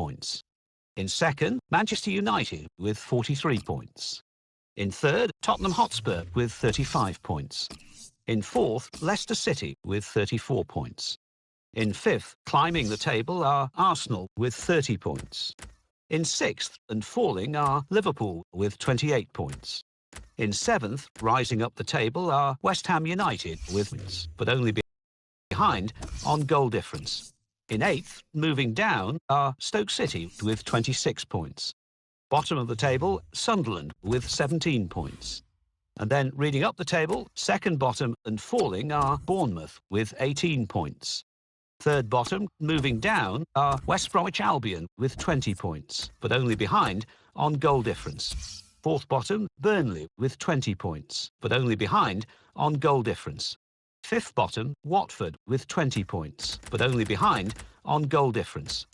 points. In second, Manchester United with 43 points. In third, Tottenham Hotspur with 35 points. In fourth, Leicester City with 34 points. In fifth, climbing the table, are Arsenal with 30 points. In sixth and falling are Liverpool with 28 points. In seventh, rising up the table, are West Ham United with points, but only behind on goal difference. In eighth, moving down, are Stoke City with 26 points. Bottom of the table, Sunderland with 17 points. And then reading up the table, second bottom and falling are Bournemouth with 18 points. Third bottom, moving down, are West Bromwich Albion with 20 points, but only behind on goal difference. Fourth bottom, Burnley with 20 points, but only behind on goal difference. Fifth bottom, Watford with 20 points, but only behind on goal difference.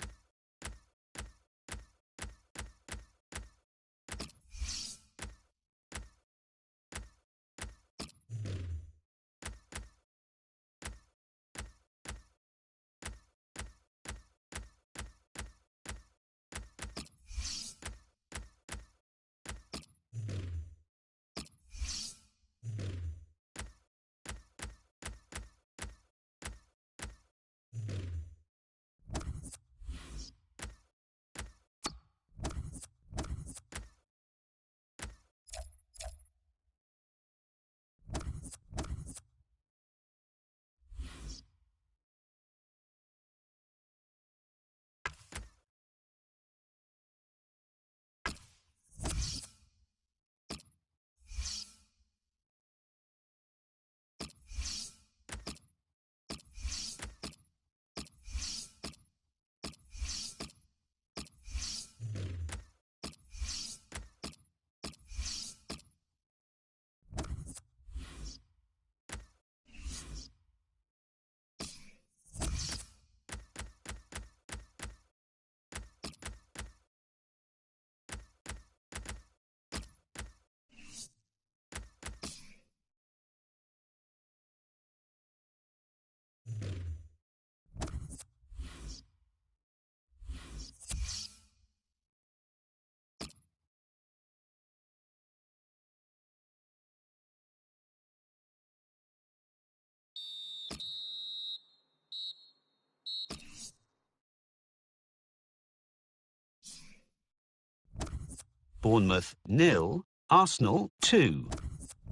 Bournemouth 0, Arsenal 2,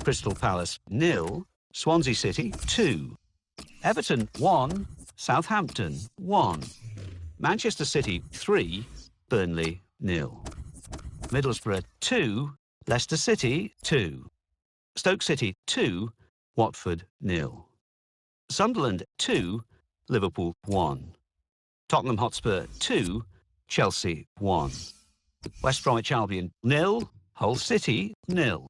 Crystal Palace 0, Swansea City 2, Everton 1, Southampton 1, Manchester City 3, Burnley 0, Middlesbrough 2, Leicester City 2, Stoke City 2, Watford 0, Sunderland 2, Liverpool 1, Tottenham Hotspur 2, Chelsea 1. West Bromwich Albion 0, Hull City 0,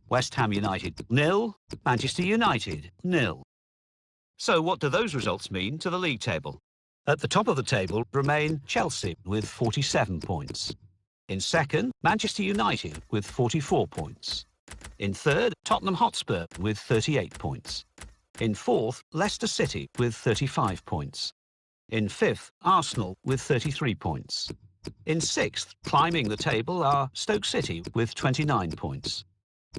West Ham United 0, Manchester United 0. So what do those results mean to the league table? At the top of the table remain Chelsea with 47 points. In second, Manchester United with 44 points. In third, Tottenham Hotspur with 38 points. In fourth, Leicester City with 35 points. In fifth, Arsenal with 33 points. In sixth, climbing the table, are Stoke City with 29 points.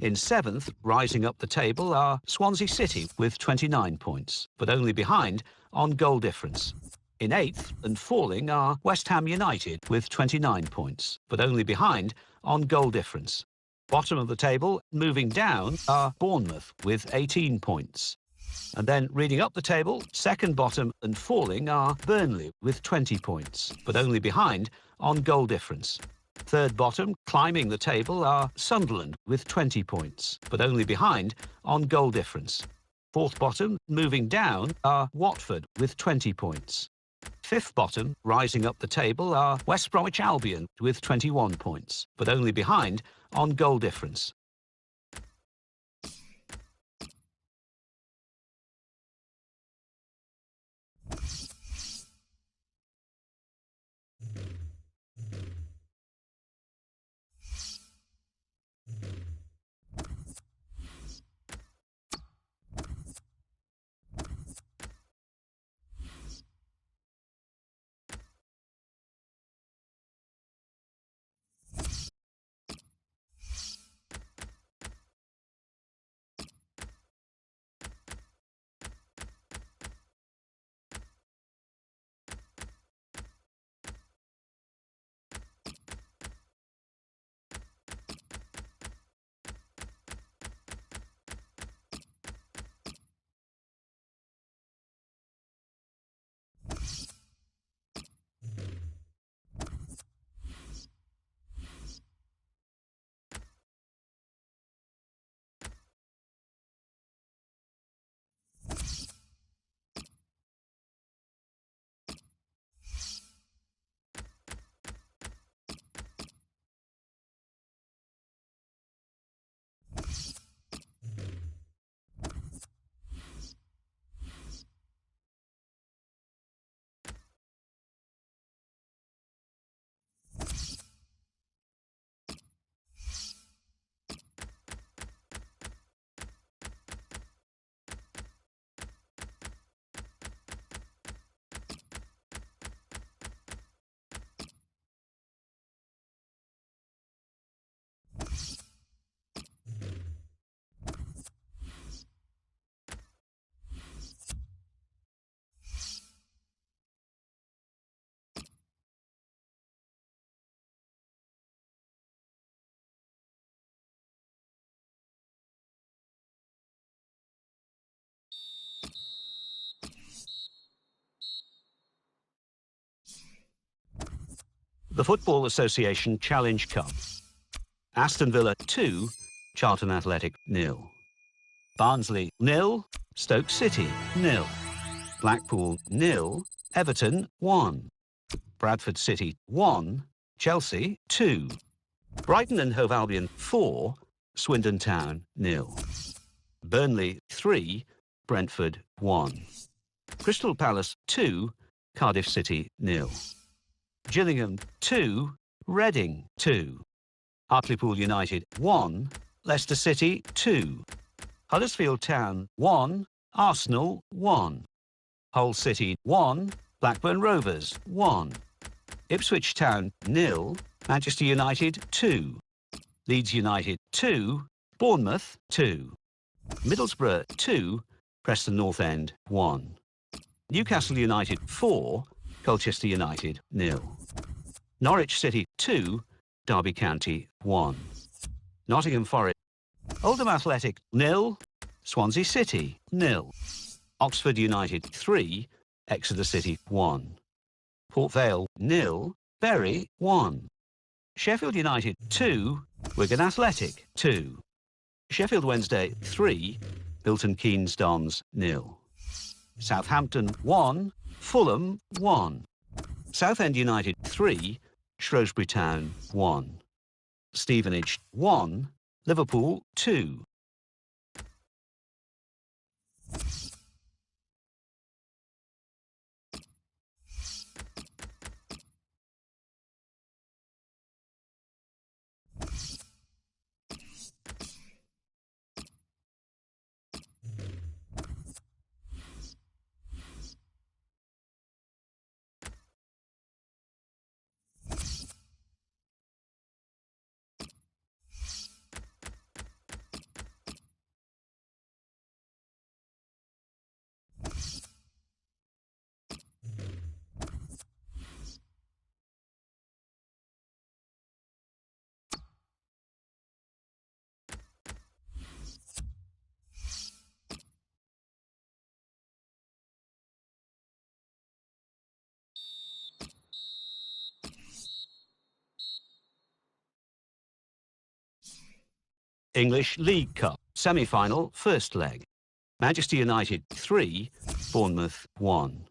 In seventh, rising up the table, are Swansea City with 29 points, but only behind on goal difference. In eighth and falling are West Ham United with 29 points, but only behind on goal difference. Bottom of the table, moving down, are Bournemouth with 18 points. And then reading up the table, second bottom and falling are Burnley with 20 points, but only behind on goal difference. Third bottom, climbing the table, are Sunderland with 20 points, but only behind on goal difference. Fourth bottom, moving down, are Watford with 20 points. Fifth bottom, rising up the table, are West Bromwich Albion with 21 points, but only behind on goal difference. The Football Association Challenge Cup. Aston Villa 2, Charlton Athletic 0. Barnsley 0, Stoke City 0. Blackpool 0, Everton 1. Bradford City 1, Chelsea 2. Brighton and Hove Albion 4, Swindon Town 0. Burnley 3, Brentford 1. Crystal Palace 2, Cardiff City 0. Gillingham 2, Reading 2. Hartlepool United 1, Leicester City 2. Huddersfield Town 1, Arsenal 1. Hull City 1, Blackburn Rovers 1. Ipswich Town 0, Manchester United 2. Leeds United 2, Bournemouth 2. Middlesbrough 2, Preston North End 1. Newcastle United 4, Colchester United 0. Norwich City 2, Derby County 1. Nottingham Forest, Oldham Athletic 0, Swansea City 0. Oxford United 3, Exeter City 1. Port Vale 0, Bury 1. Sheffield United 2, Wigan Athletic 2. Sheffield Wednesday 3, Milton Keynes Dons 0. Southampton 1, Fulham 1. Southend United 3, Shrewsbury Town 1. Stevenage 1, Liverpool 2. English League Cup, semi-final, first leg. Manchester United 3, Bournemouth 1.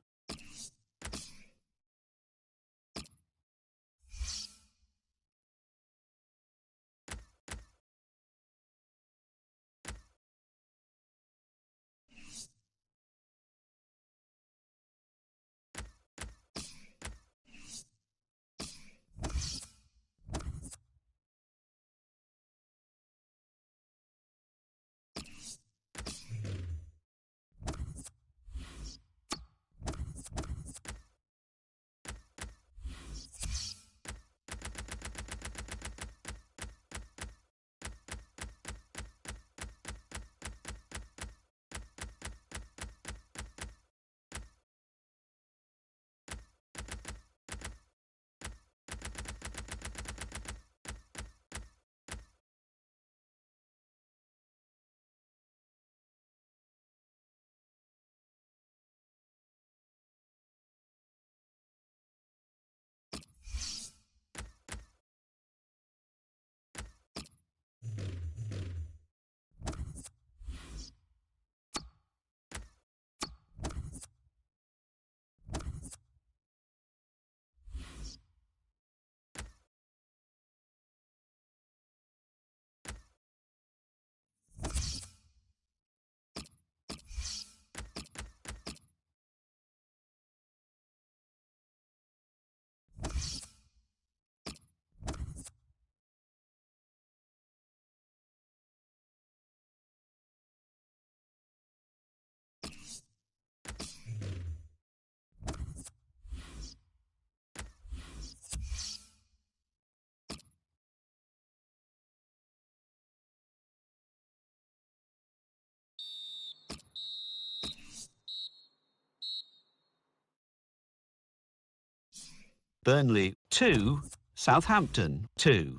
Burnley 2, Southampton 2.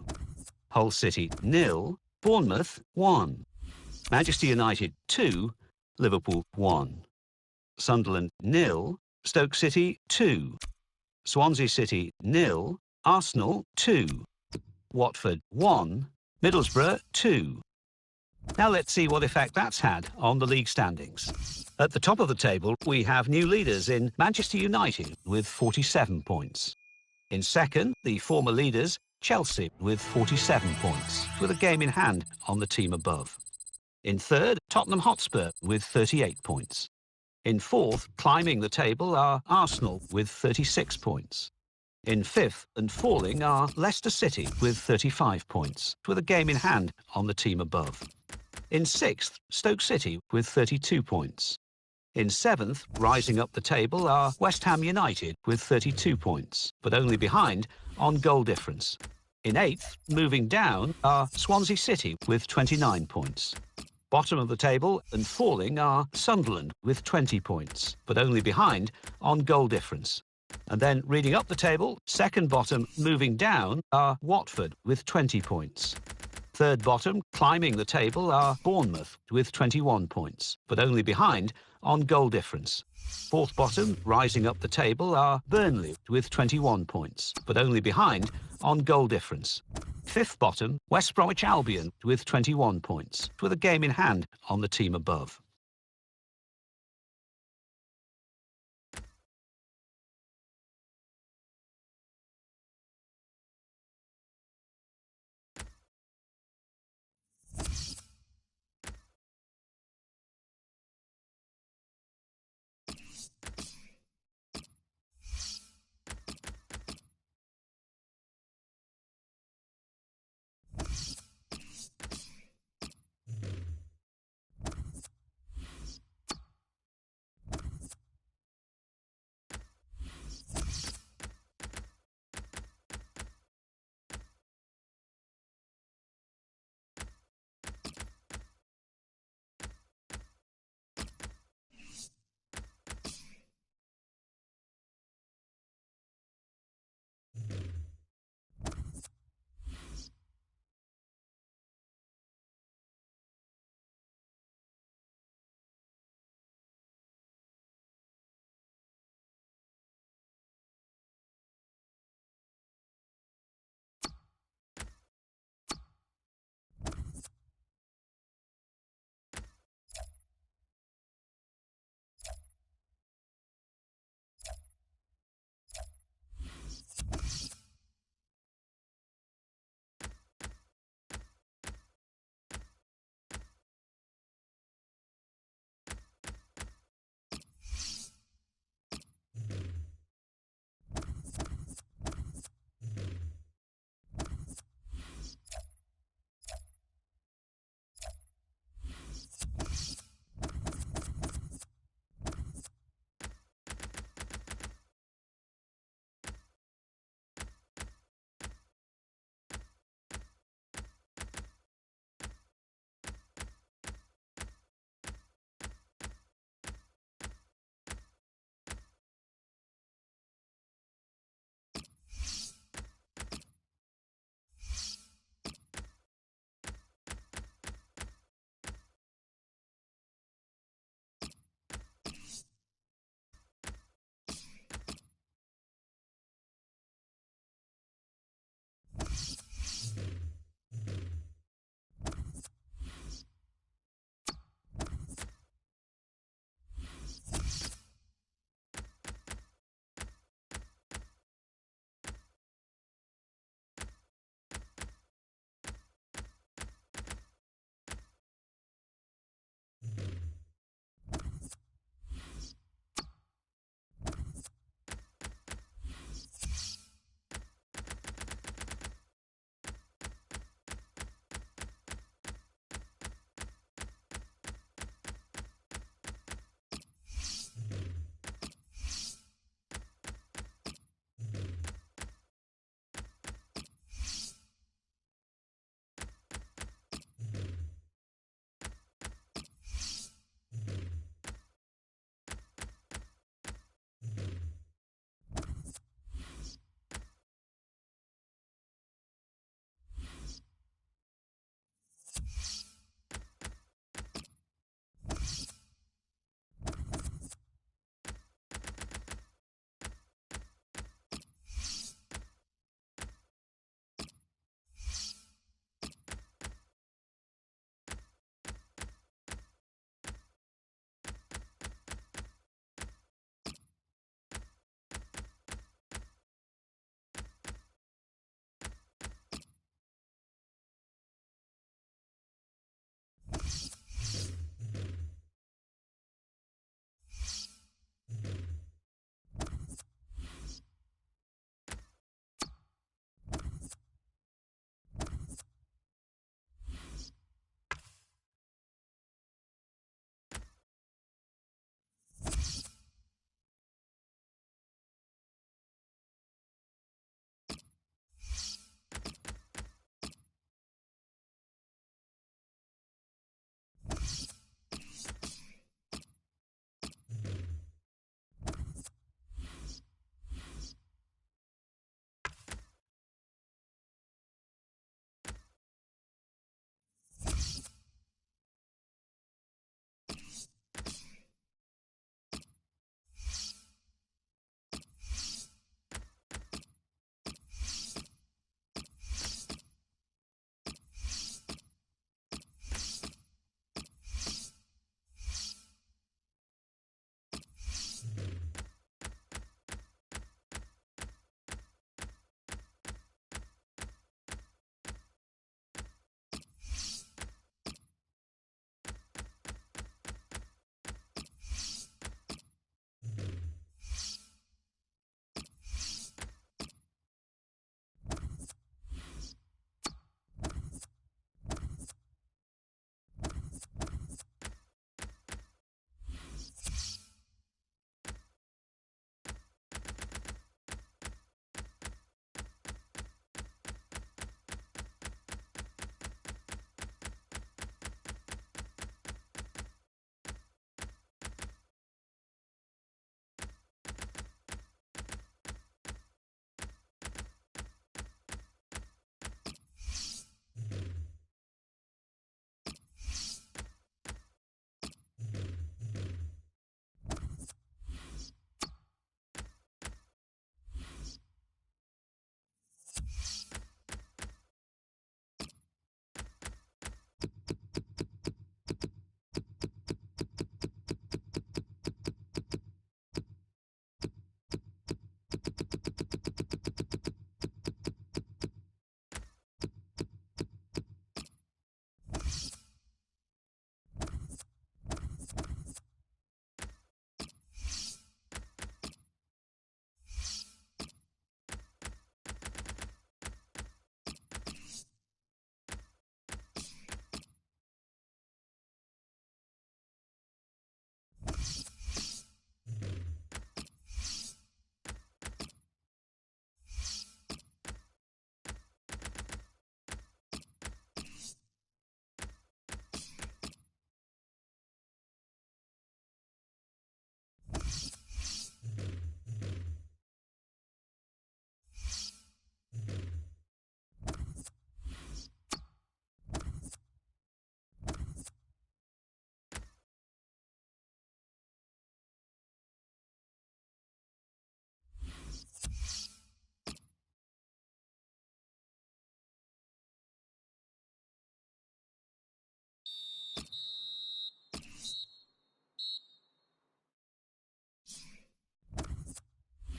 Hull City 0, Bournemouth 1. Manchester United 2, Liverpool 1. Sunderland 0, Stoke City 2. Swansea City 0, Arsenal 2, Watford 1, Middlesbrough 2. Now let's see what effect that's had on the league standings. At the top of the table, we have new leaders in Manchester United with 47 points. In second, the former leaders, Chelsea, with 47 points, with a game in hand on the team above. In third, Tottenham Hotspur with 38 points. In fourth, climbing the table, are Arsenal with 36 points. In fifth and falling are Leicester City with 35 points, with a game in hand on the team above. In sixth, Stoke City with 32 points. In seventh, rising up the table, are West Ham United with 32 points, but only behind on goal difference. In eighth, moving down, are Swansea City with 29 points. Bottom of the table and falling are Sunderland with 20 points, but only behind on goal difference. And then reading up the table, second bottom moving down are Watford with 20 points. Third bottom climbing the table are Bournemouth with 21 points, but only behind on goal difference. Fourth bottom rising up the table are Burnley with 21 points, but only behind on goal difference. Fifth bottom, West Bromwich Albion with 21 points, with a game in hand on the team above.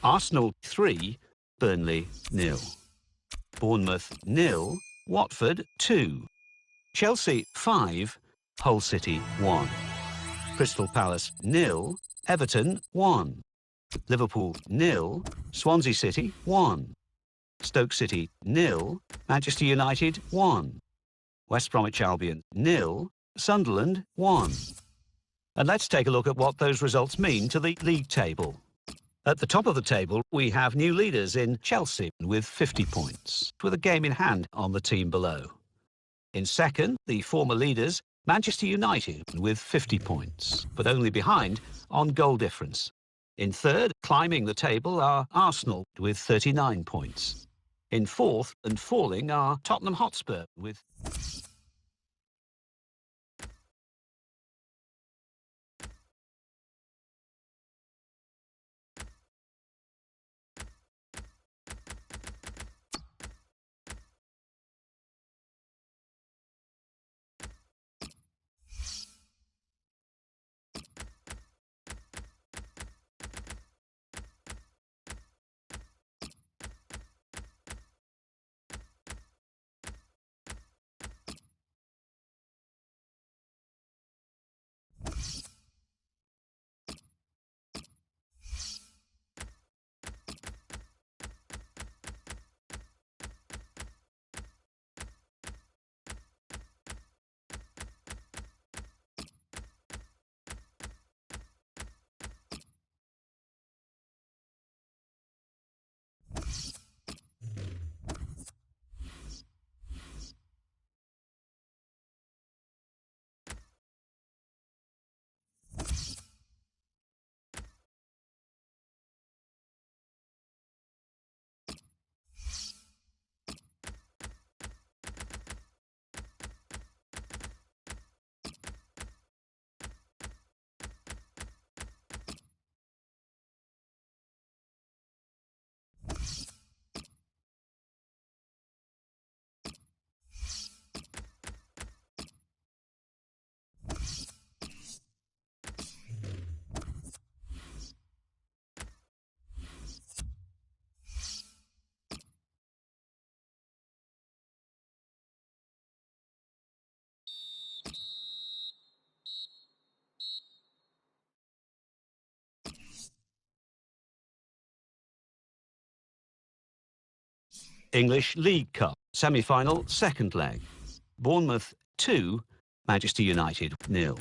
Arsenal 3, Burnley 0. Bournemouth 0, Watford 2. Chelsea 5, Hull City 1. Crystal Palace 0, Everton 1. Liverpool 0, Swansea City 1. Stoke City 0, Manchester United 1. West Bromwich Albion 0, Sunderland 1. And let's take a look at what those results mean to the league table. At the top of the table, we have new leaders in Chelsea with 50 points, with a game in hand on the team below. In second, the former leaders, Manchester United with 50 points, but only behind on goal difference. In third, climbing the table, are Arsenal with 39 points. In fourth and falling are Tottenham Hotspur with... English League Cup, semi-final, second leg. Bournemouth 2, Manchester United 0.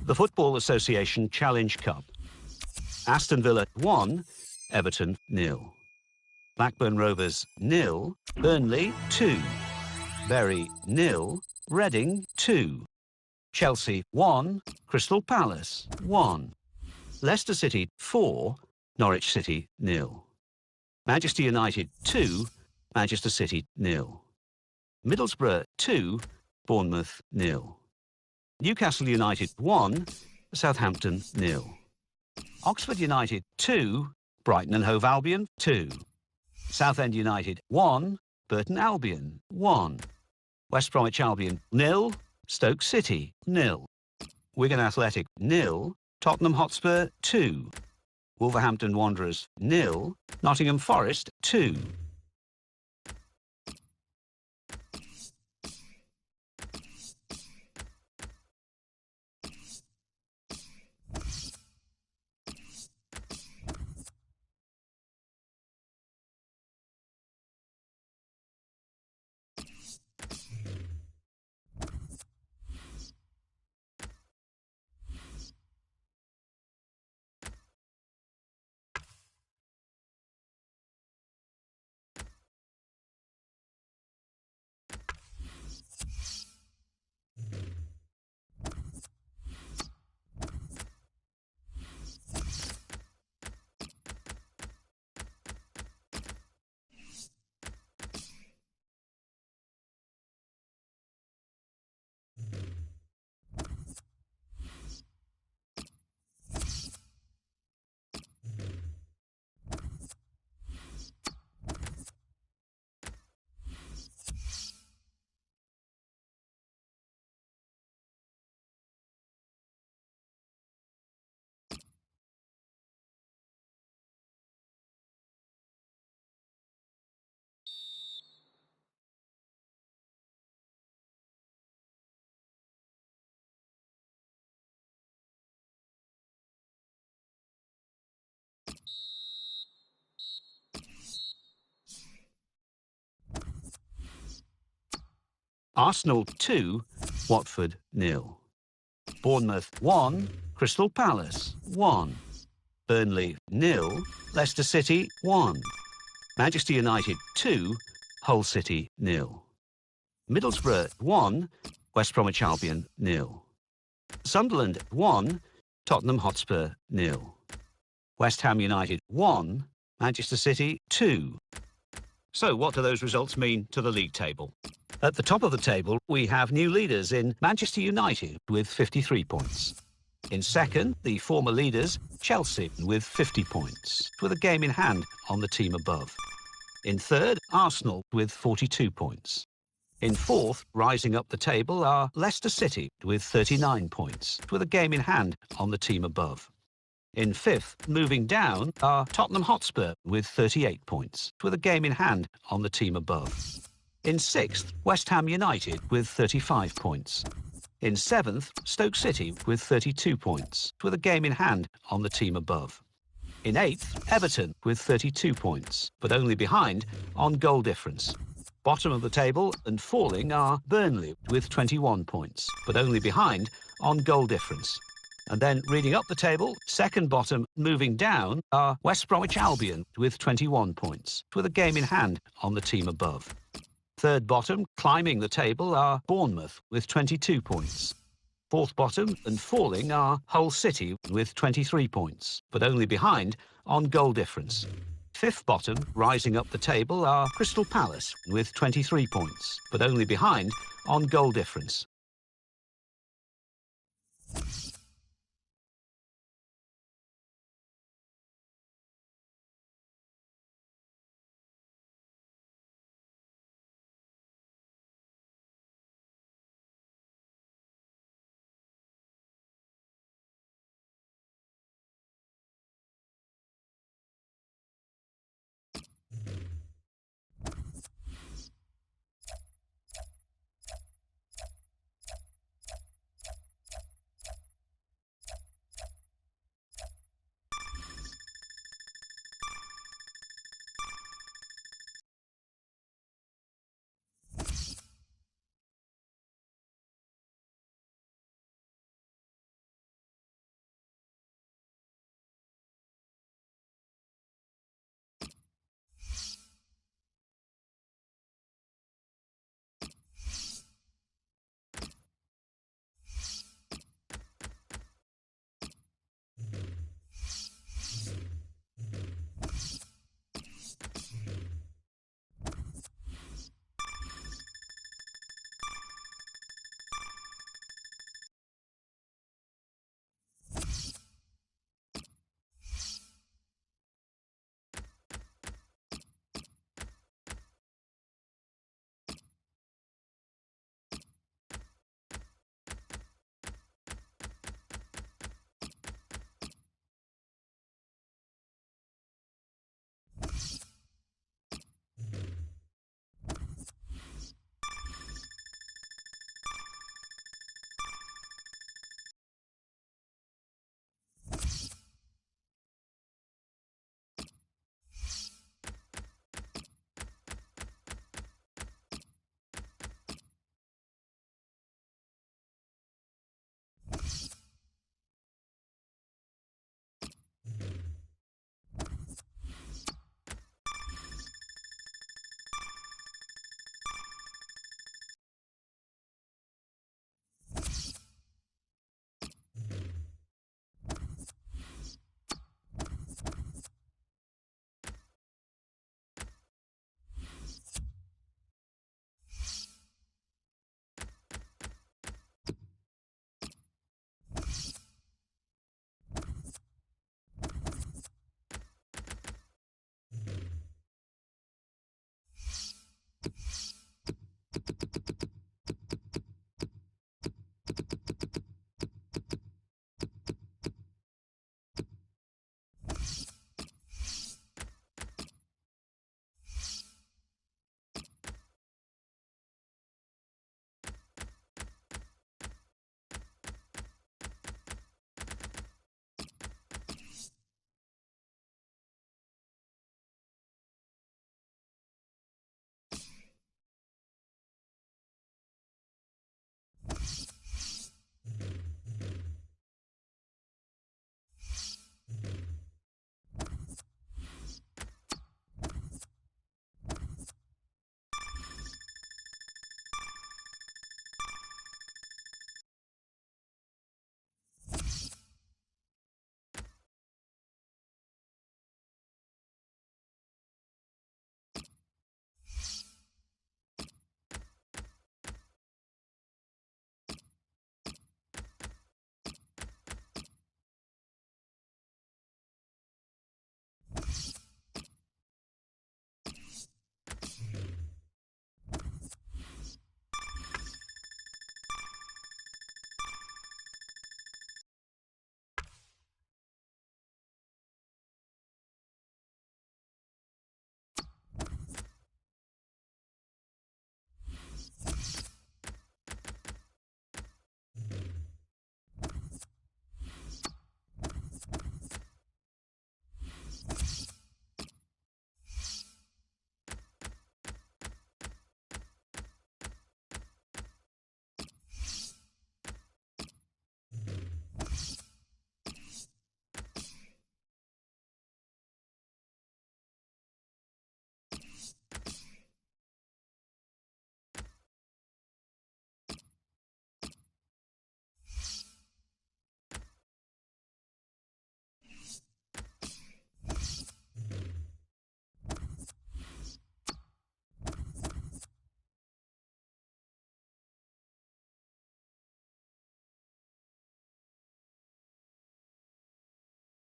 The Football Association Challenge Cup. Aston Villa 1, Everton 0. Blackburn Rovers 0, Burnley 2. Bury 0, Reading 2. Chelsea 1, Crystal Palace 1. Leicester City 4, Norwich City 0. Manchester United 2, Manchester City 0. Middlesbrough 2, Bournemouth 0. Newcastle United 1, Southampton 0. Oxford United 2, Brighton and Hove Albion 2. Southend United 1, Burton Albion 1. West Bromwich Albion 0, Stoke City 0. Wigan Athletic 0, Tottenham Hotspur 2. Wolverhampton Wanderers 0, Nottingham Forest 2. Arsenal 2, Watford 0. Bournemouth 1, Crystal Palace 1. Burnley 0, Leicester City 1. Manchester United 2, Hull City 0. Middlesbrough 1, West Bromwich Albion 0. Sunderland 1, Tottenham Hotspur 0. West Ham United 1, Manchester City 2. So what do those results mean to the league table? At the top of the table, we have new leaders in Manchester United with 53 points. In second, the former leaders, Chelsea, with 50 points, with a game in hand on the team above. In third, Arsenal with 42 points. In fourth, rising up the table, are Leicester City with 39 points, with a game in hand on the team above. In fifth, moving down, are Tottenham Hotspur with 38 points, with a game in hand on the team above. In sixth, West Ham United with 35 points. In seventh, Stoke City with 32 points, with a game in hand on the team above. In eighth, Everton with 32 points, but only behind on goal difference. Bottom of the table and falling are Burnley with 21 points, but only behind on goal difference. And then reading up the table, second bottom moving down are West Bromwich Albion with 21 points, with a game in hand on the team above. Third bottom, climbing the table, are Bournemouth with 22 points. Fourth bottom and falling are Hull City with 23 points, but only behind on goal difference. Fifth bottom, rising up the table, are Crystal Palace with 23 points, but only behind on goal difference.